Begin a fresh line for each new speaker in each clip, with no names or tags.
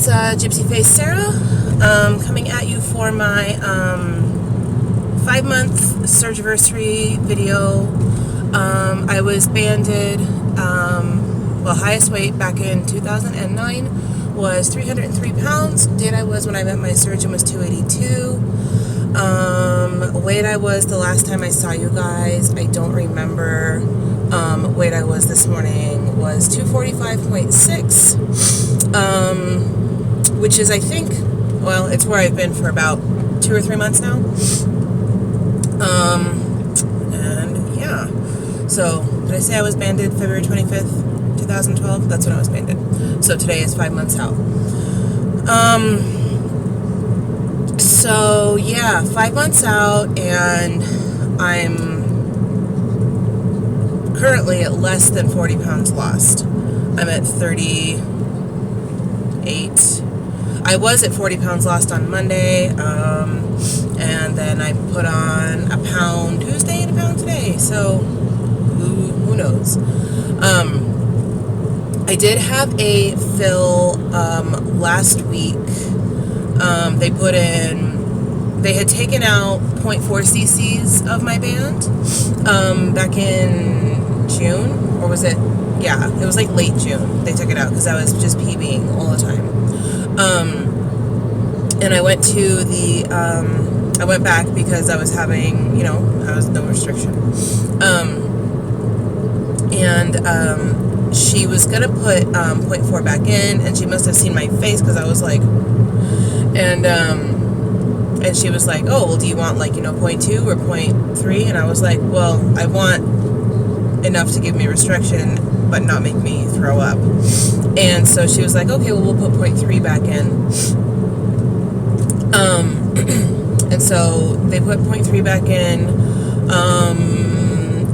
it's Gypsy Face Sarah, coming at you for my 5-month surgeversairy video. I was banded, highest weight back in 2009 was 303 pounds. Date I was when I met my surgeon was 282. Weight I was the last time I saw you guys, I don't remember. Weight I was this morning was 245.6, which is, I think, well, it's where I've been for about 2 or 3 months now. And yeah, so did I say I was banded February 25th, 2012? That's when I was banded. So today is 5 months out. So yeah, 5 months out, and I'm currently at less than 40 pounds lost. I'm at 38. I was at 40 pounds lost on Monday, and then I put on a pound Tuesday and a pound today, so who knows. I did have a fill last week. They had taken out 0.4 cc's of my band back in June, or was it? Yeah, it was like late June. They took it out because I was just PBing all the time. And I went to I went back because I was having, I was no restriction. She was gonna put 0.4 back in, and she must have seen my face because I was like, and she was like, oh, well, do you want 0.2 or 0.3? And I was like, well, I want enough to give me restriction but not make me throw up. And so she was like, okay, well, we'll put 0.3 back in. And so they put 0.3 back in,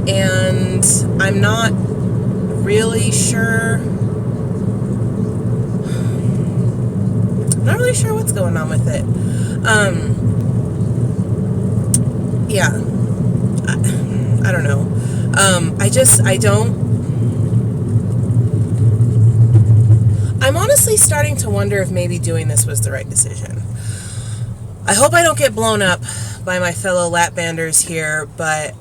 and I'm not really sure what's going on with it. Yeah, I don't know. I'm honestly starting to wonder if maybe doing this was the right decision. I hope I don't get blown up by my fellow lapbanders here, but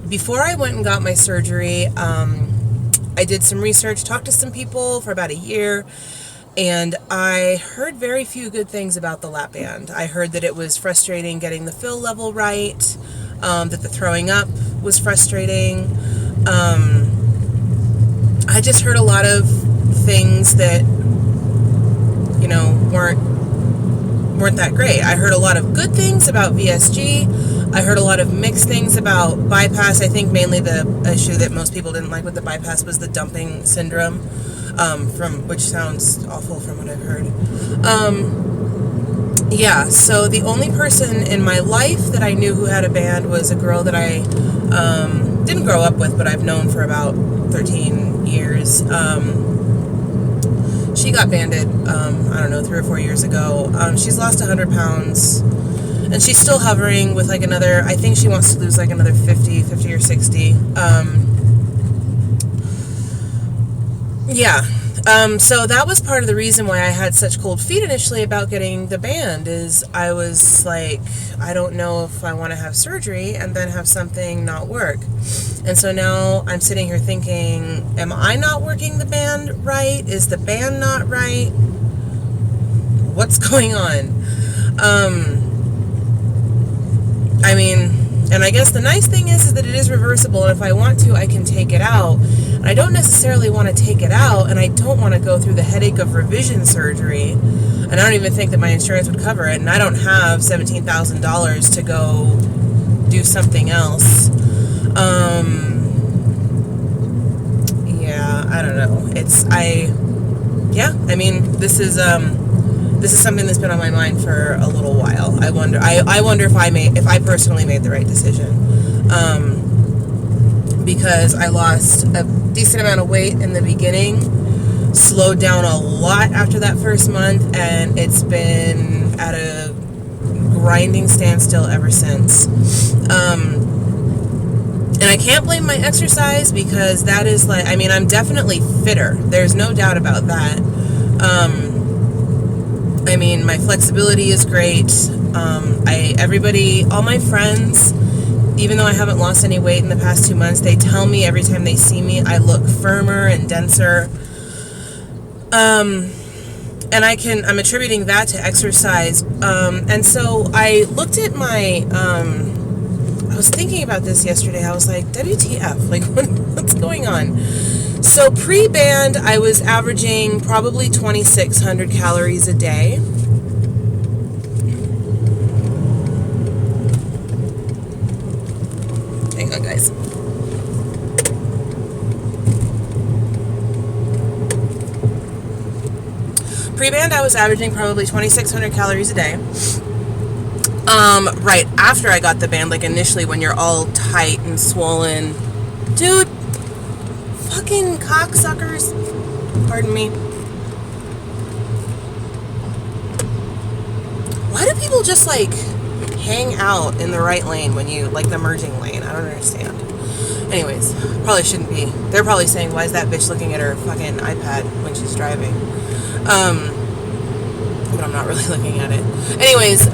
before I went and got my surgery, I did some research, talked to some people for about a year, and I heard very few good things about the lapband. I heard that it was frustrating getting the fill level right, that the throwing up was frustrating. I just heard a lot of things that, weren't that great. I heard a lot of good things about VSG. I heard a lot of mixed things about bypass. I think mainly the issue that most people didn't like with the bypass was the dumping syndrome, which sounds awful from what I've heard. Yeah, so the only person in my life that I knew who had a band was a girl that I didn't grow up with, but I've known for about 13 years. She got banded, 3 or 4 years ago. She's lost 100 pounds, and she's still hovering with another, I think she wants to lose another 50 or 60. Yeah. So that was part of the reason why I had such cold feet initially about getting the band, is I was like, I don't know if I want to have surgery and then have something not work. And so now I'm sitting here thinking, am I not working the band right? Is the band not right? What's going on? And I guess the nice thing is that it is reversible, and if I want to, I can take it out. And I don't necessarily want to take it out, and I don't want to go through the headache of revision surgery, and I don't even think that my insurance would cover it, and I don't have $17,000 to go do something else. Yeah, I don't know. This is something that's been on my mind for a little while. I wonder if I personally made the right decision, because I lost a decent amount of weight in the beginning, slowed down a lot after that first month, and it's been at a grinding standstill ever since. And I can't blame my exercise, because that is I'm definitely fitter. There's no doubt about that. I mean, my flexibility is great. All my friends, even though I haven't lost any weight in the past 2 months, they tell me every time they see me, I look firmer and denser. And I'm attributing that to exercise. And so I looked at I was thinking about this yesterday. I was like, WTF, like what's going on? So pre-band, I was averaging probably 2,600 calories a day. Hang on, guys. Pre-band, I was averaging probably 2,600 calories a day. Right after I got the band, like initially when you're all tight and swollen. Dude, fucking cocksuckers. Pardon me. Why do people just like hang out in the right lane when you, like the merging lane? I don't understand. Anyways, probably shouldn't be. They're probably saying, why is that bitch looking at her fucking iPad when she's driving? But I'm not really looking at it. Anyways,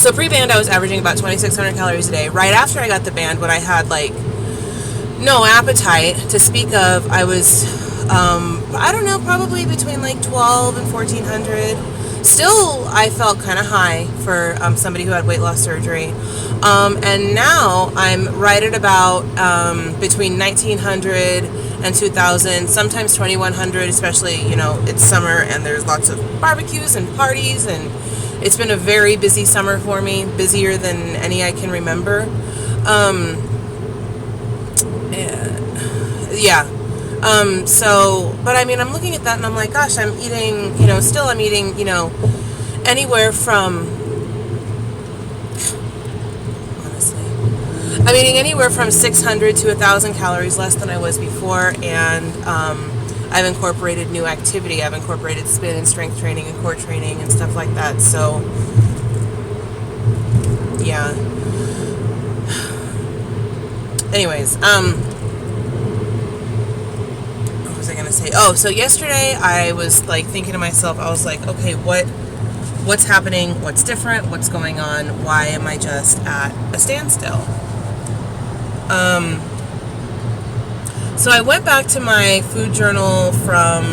so pre-band I was averaging about 2,600 calories a day. Right after I got the band, when I had like no appetite to speak of, I was, I don't know, probably between like 1,200 and 1,400. Still, I felt kind of high for somebody who had weight loss surgery. And now I'm right at about between 1,900 and 2,000, sometimes 2,100, especially, you know, it's summer and there's lots of barbecues and parties, and it's been a very busy summer for me, busier than any I can remember. So, but I mean, I'm looking at that and I'm like, gosh, I'm eating, you know, still I'm eating, you know, anywhere from, I'm eating anywhere from 600 to 1,000 calories less than I was before, and I've incorporated new activity. I've incorporated spin and strength training and core training and stuff like that. So, yeah. Anyways, what was I gonna say? Oh, so yesterday I was like thinking to myself, I was like, okay, what's happening? What's different? What's going on? Why am I just at a standstill? So I went back to my food journal from,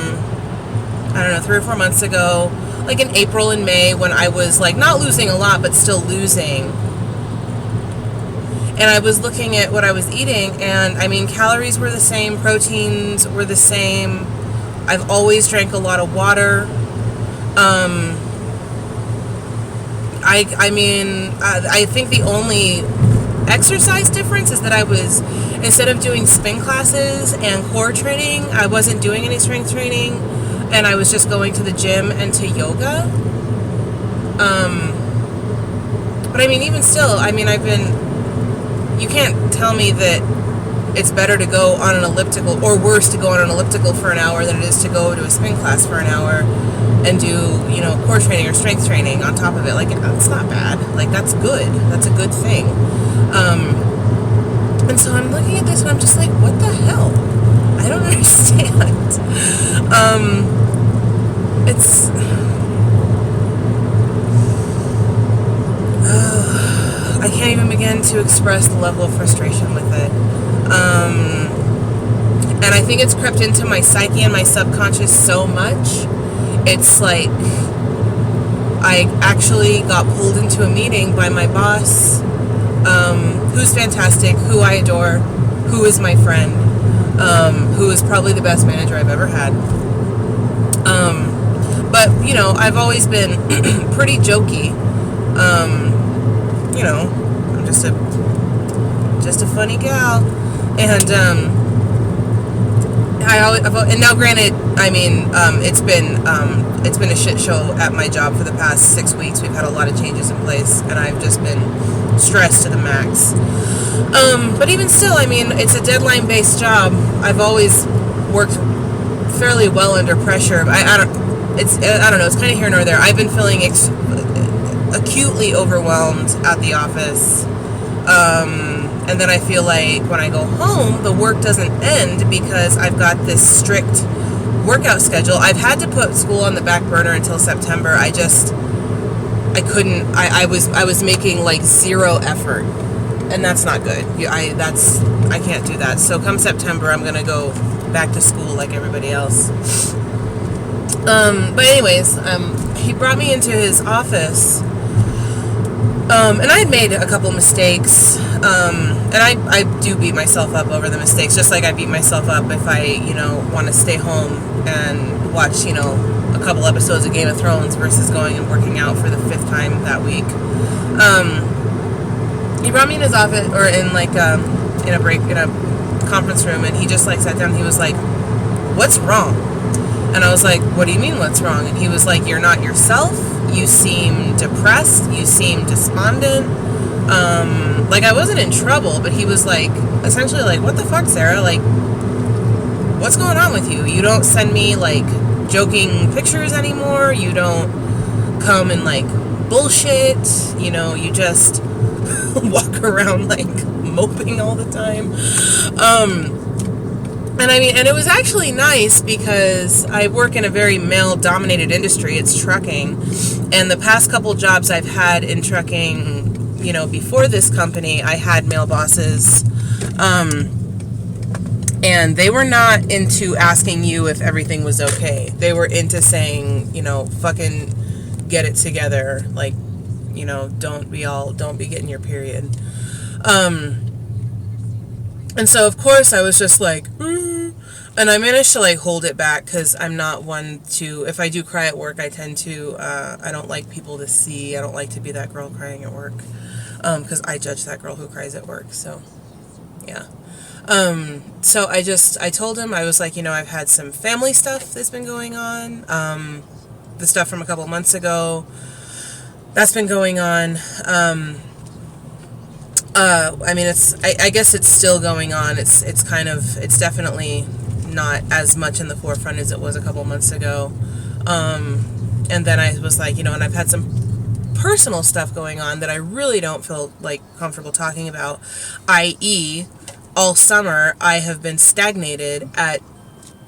I don't know, 3 or 4 months ago, like in April and May, when I was like not losing a lot, but still losing. And I was looking at what I was eating, and I mean, calories were the same, proteins were the same. I've always drank a lot of water. I think the only exercise difference is that I was, instead of doing spin classes and core training, I wasn't doing any strength training, and I was just going to the gym and to yoga. But I mean, even still, I mean, you can't tell me that it's better to go on an elliptical, or worse to go on an elliptical for an hour than it is to go to a spin class for an hour and do, you know, core training or strength training on top of it. Like, it's not bad. Like, that's good. That's a good thing. And so I'm looking at this and I'm just like, what the hell? I don't understand. I can't even begin to express the level of frustration with it. And I think it's crept into my psyche and my subconscious so much. It's like, I actually got pulled into a meeting by my boss, who's fantastic, who I adore, who is my friend, who is probably the best manager I've ever had. But, you know, I've always been pretty jokey. You know, I'm just a funny gal. And, and now granted, I mean, it's been a shit show at my job for the past 6 weeks. We've had a lot of changes in place, and I've just been stressed to the max. But even still, I mean, it's a deadline-based job. I've always worked fairly well under pressure. I don't know. It's kind of here nor there. I've been feeling acutely overwhelmed at the office. And then I feel like when I go home, the work doesn't end because I've got this strict workout schedule. I've had to put school on the back burner until September. I couldn't. I was making like zero effort, and that's not good. I can't do that. So come September, I'm gonna go back to school like everybody else. But anyways, he brought me into his office, and I had made a couple mistakes, and I do beat myself up over the mistakes, just like I beat myself up if I, want to stay home and watch, a couple episodes of Game of Thrones versus going and working out for the 5th time that week. He brought me in his office, or in in a conference room, and he just sat down and he was like, "What's wrong?" And I was like, "What do you mean what's wrong?" And he was like, "You're not yourself. You seem depressed. You seem despondent." I wasn't in trouble, but he was essentially "What the fuck, Sarah? What's going on with you? You don't send me joking pictures anymore. You don't come and bullshit. You just walk around moping all the time." And it was actually nice because I work in a very male-dominated industry. It's trucking. And the past couple jobs I've had in trucking, before this company, I had male bosses. And they were not into asking you if everything was okay. They were into saying, fucking get it together. Don't be getting your period. And so, of course, I was just and I managed to hold it back because I'm not one to, if I do cry at work, I tend to, I don't like people to see. I don't like to be that girl crying at work because I judge that girl who cries at work. So, yeah. So I told him, I was I've had some family stuff that's been going on. The stuff from a couple months ago, that's been going on. I guess it's still going on. It's definitely not as much in the forefront as it was a couple months ago. And then I was and I've had some personal stuff going on that I really don't feel comfortable talking about, i.e., all summer I have been stagnated at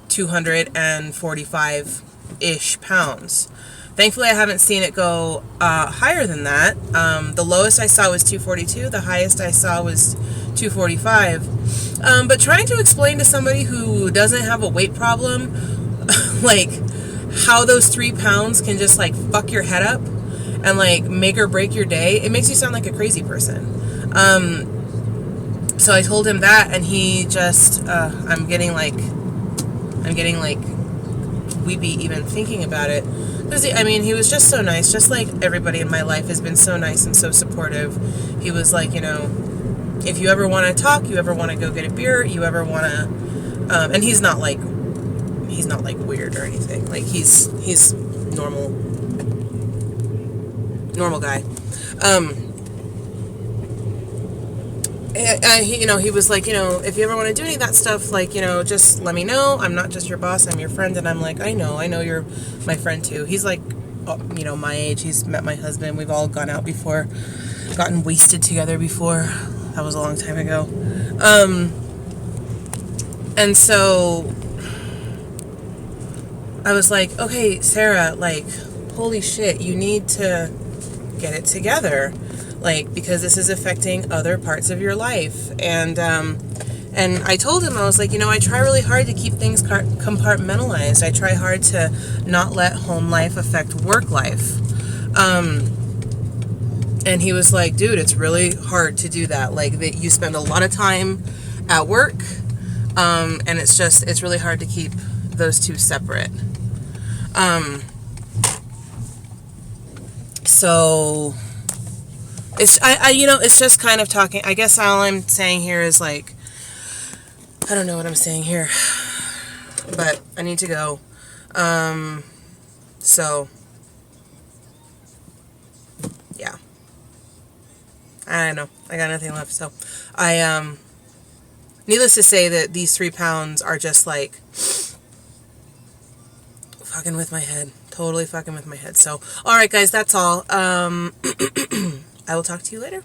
245-ish pounds. Thankfully, I haven't seen it go higher than that. The lowest I saw was 242. The highest I saw was 245. But trying to explain to somebody who doesn't have a weight problem, how those 3 pounds can just fuck your head up and make or break your day, it makes you sound like a crazy person. So I told him that, and he just, I'm getting weepy even thinking about it. Because, he was just so nice, just like everybody in my life has been so nice and so supportive. He was if you ever want to talk, you ever want to go get a beer, you ever want to, and he's not weird or anything. He's normal guy. He was he if you ever want to do any of that stuff, just let me know. I'm not just your boss, I'm your friend. And I'm I know you're my friend too. He's my age. He's met my husband. We've all gone out before, gotten wasted together before. That was a long time ago. And so I was okay, Sarah, holy shit, you need to get it together. Because this is affecting other parts of your life. And I told him, I was I try really hard to keep things compartmentalized. I try hard to not let home life affect work life. And he was dude, it's really hard to do that. That you spend a lot of time at work, and it's really hard to keep those two separate. So it's just kind of talking. I guess all I'm saying here is I don't know what I'm saying here, but I need to go. So yeah, I don't know. I got nothing left. So needless to say that these 3 pounds are just fucking with my head. Totally fucking with my head. So, alright guys, that's all. I will talk to you later.